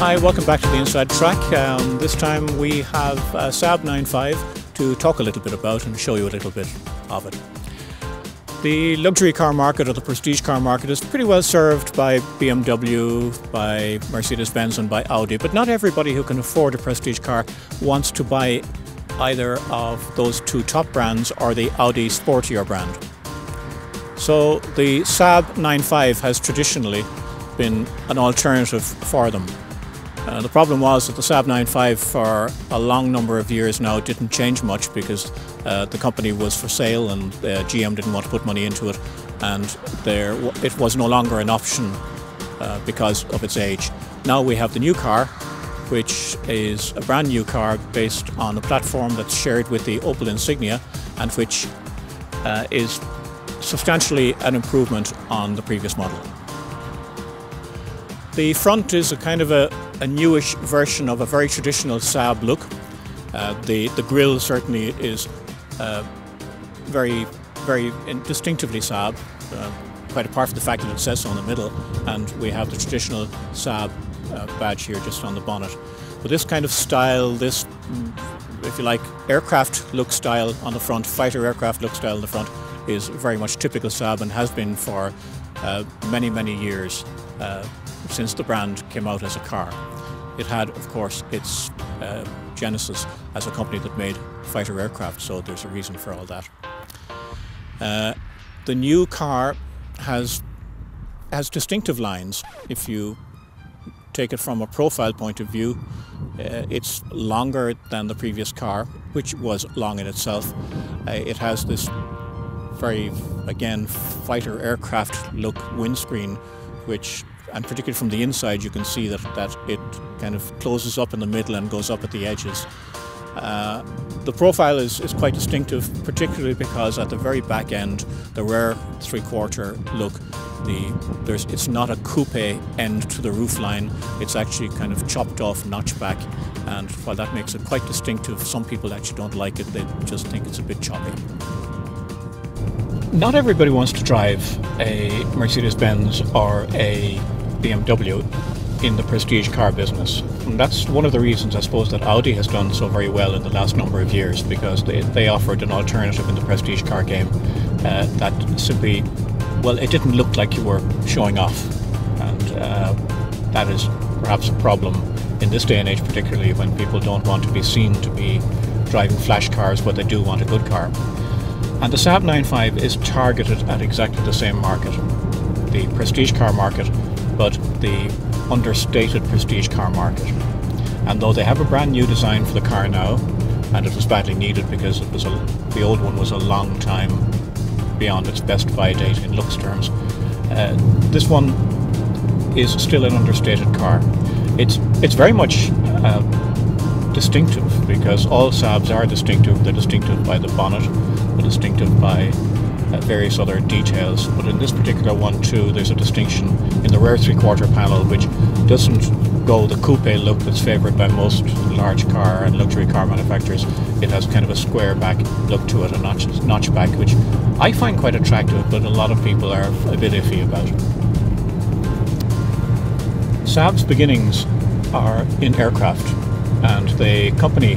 Hi, welcome back to the Inside Track. This time we have a SAAB 9.5 to talk a little bit about and show you a little bit of it. The luxury car market, or the prestige car market, is pretty well served by BMW, by Mercedes-Benz and by Audi, but not everybody who can afford a prestige car wants to buy either of those two top brands or the Audi sportier brand. So the SAAB 9.5 has traditionally been an alternative for them. The problem was that the SAAB 9.5 for a long number of years now didn't change much because the company was for sale and GM didn't want to put money into it, and it was no longer an option because of its age. Now we have the new car, which is a brand new car based on a platform that's shared with the Opel Insignia and which is substantially an improvement on the previous model. The front is a kind of a newish version of a very traditional SAAB look. The grille certainly is very distinctively SAAB, quite apart from the fact that it says so in the middle, and we have the traditional SAAB badge here just on the bonnet. But this kind of style, this, if you like, aircraft look style on the front, fighter aircraft look style on the front, is very much typical SAAB and has been for many years. Since the brand came out as a car. It had, of course, its genesis as a company that made fighter aircraft, so there's a reason for all that. The new car has distinctive lines. If you take it from a profile point of view, it's longer than the previous car, which was long in itself. It has this very, again, fighter aircraft look windscreen, which, and particularly from the inside, you can see that it kind of closes up in the middle and goes up at the edges. The profile is quite distinctive, particularly because at the very back end, the rear three-quarter look, it's not a coupe end to the roofline, it's actually kind of chopped off notchback, and while that makes it quite distinctive, some people actually don't like it, they just think it's a bit choppy. Not everybody wants to drive a Mercedes-Benz or a BMW in the prestige car business. And that's one of the reasons, I suppose, that Audi has done so very well in the last number of years, because they offered an alternative in the prestige car game that simply, well, it didn't look like you were showing off. And that is perhaps a problem in this day and age, particularly when people don't want to be seen to be driving flash cars, but they do want a good car. And the SAAB 9.5 is targeted at exactly the same market, the prestige car market, but the understated prestige car market. And though they have a brand new design for the car now, and it was badly needed because the old one was a long time beyond its best buy date in looks terms, this one is still an understated car. It's very much distinctive, because all SAABs are distinctive. They're distinctive by the bonnet, they're distinctive by various other details, but in this particular one too, there's a distinction in the rear three-quarter panel, which doesn't go the coupe look that's favoured by most large car and luxury car manufacturers. It has kind of a square back look to it, a notch back, which I find quite attractive, but a lot of people are a bit iffy about. SAAB's beginnings are in aircraft, and the company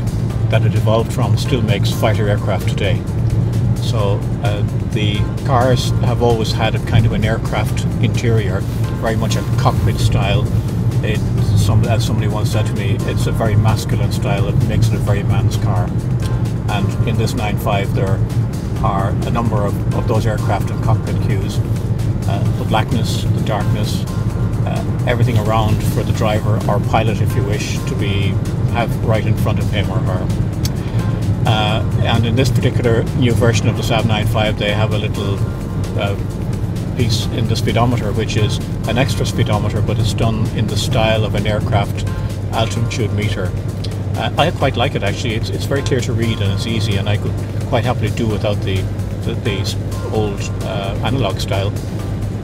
that it evolved from still makes fighter aircraft today. So the cars have always had a kind of an aircraft interior, very much a cockpit style. As somebody once said to me, it's a very masculine style, it makes it a very man's car. And in this 9.5 there are a number of those aircraft and cockpit cues. The blackness, the darkness, everything around for the driver or pilot, if you wish, to have right in front of him or her. And in this particular new version of the SAAB 9.5, they have a little piece in the speedometer, which is an extra speedometer, but it's done in the style of an aircraft altitude meter. I quite like it, actually. It's very clear to read and it's easy, and I could quite happily do without the old analog style,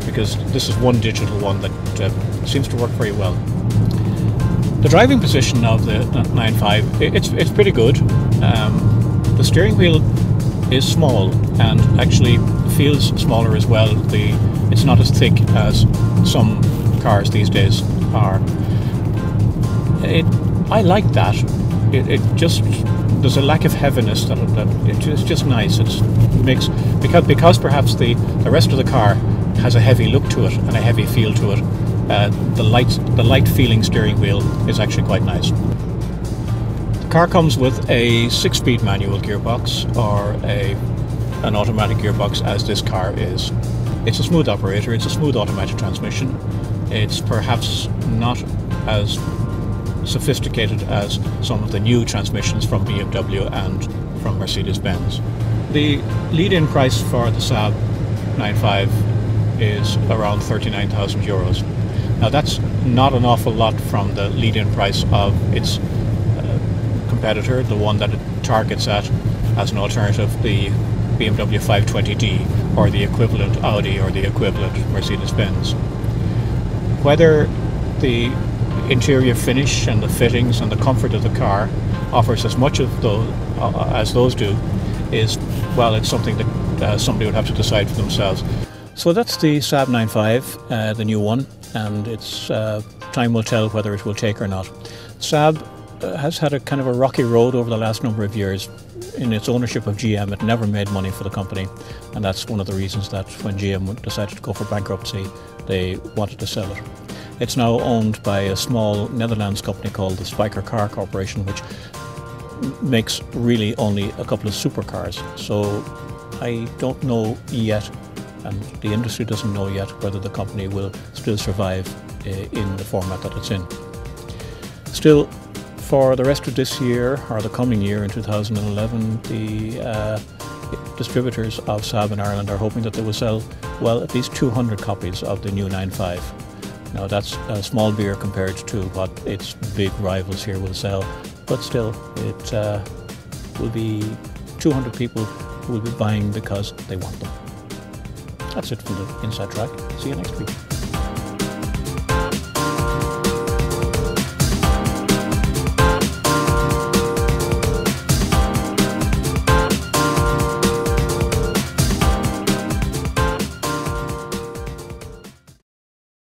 because this is one digital one that seems to work very well. The driving position of the 9.5, it's pretty good. The steering wheel is small and actually feels smaller as well. It's not as thick as some cars these days are. I like that. It just, there's a lack of heaviness that it's just nice. It makes, because perhaps the rest of the car has a heavy look to it and a heavy feel to it. The light feeling steering wheel is actually quite nice. The car comes with a 6-speed manual gearbox, or an automatic gearbox, as this car is. It's a smooth operator. It's a smooth automatic transmission. It's perhaps not as sophisticated as some of the new transmissions from BMW and from Mercedes-Benz. The lead-in price for the SAAB 9.5 is around €39,000. Now that's not an awful lot from the lead-in price of its competitor, the one that it targets at as an alternative, the BMW 520d, or the equivalent Audi or the equivalent Mercedes-Benz. Whether the interior finish and the fittings and the comfort of the car offers as much of those as those do is, well, it's something that somebody would have to decide for themselves. So that's the SAAB 9.5, the new one, and it's time will tell whether it will take or not. SAAB has had a kind of a rocky road over the last number of years. In its ownership of GM, it never made money for the company, and that's one of the reasons that when GM decided to go for bankruptcy, they wanted to sell it. It's now owned by a small Netherlands company called the Spyker Car Corporation, which makes really only a couple of supercars. So I don't know yet, and the industry doesn't know yet, whether the company will still survive in the format that it's in. Still, for the rest of this year, or the coming year in 2011, the distributors of SAAB in Ireland are hoping that they will sell, well, at least 200 copies of the new 9.5. Now that's a small beer compared to what its big rivals here will sell, but still, it will be 200 people who will be buying because they want them. That's it from the Inside Track. See you next week.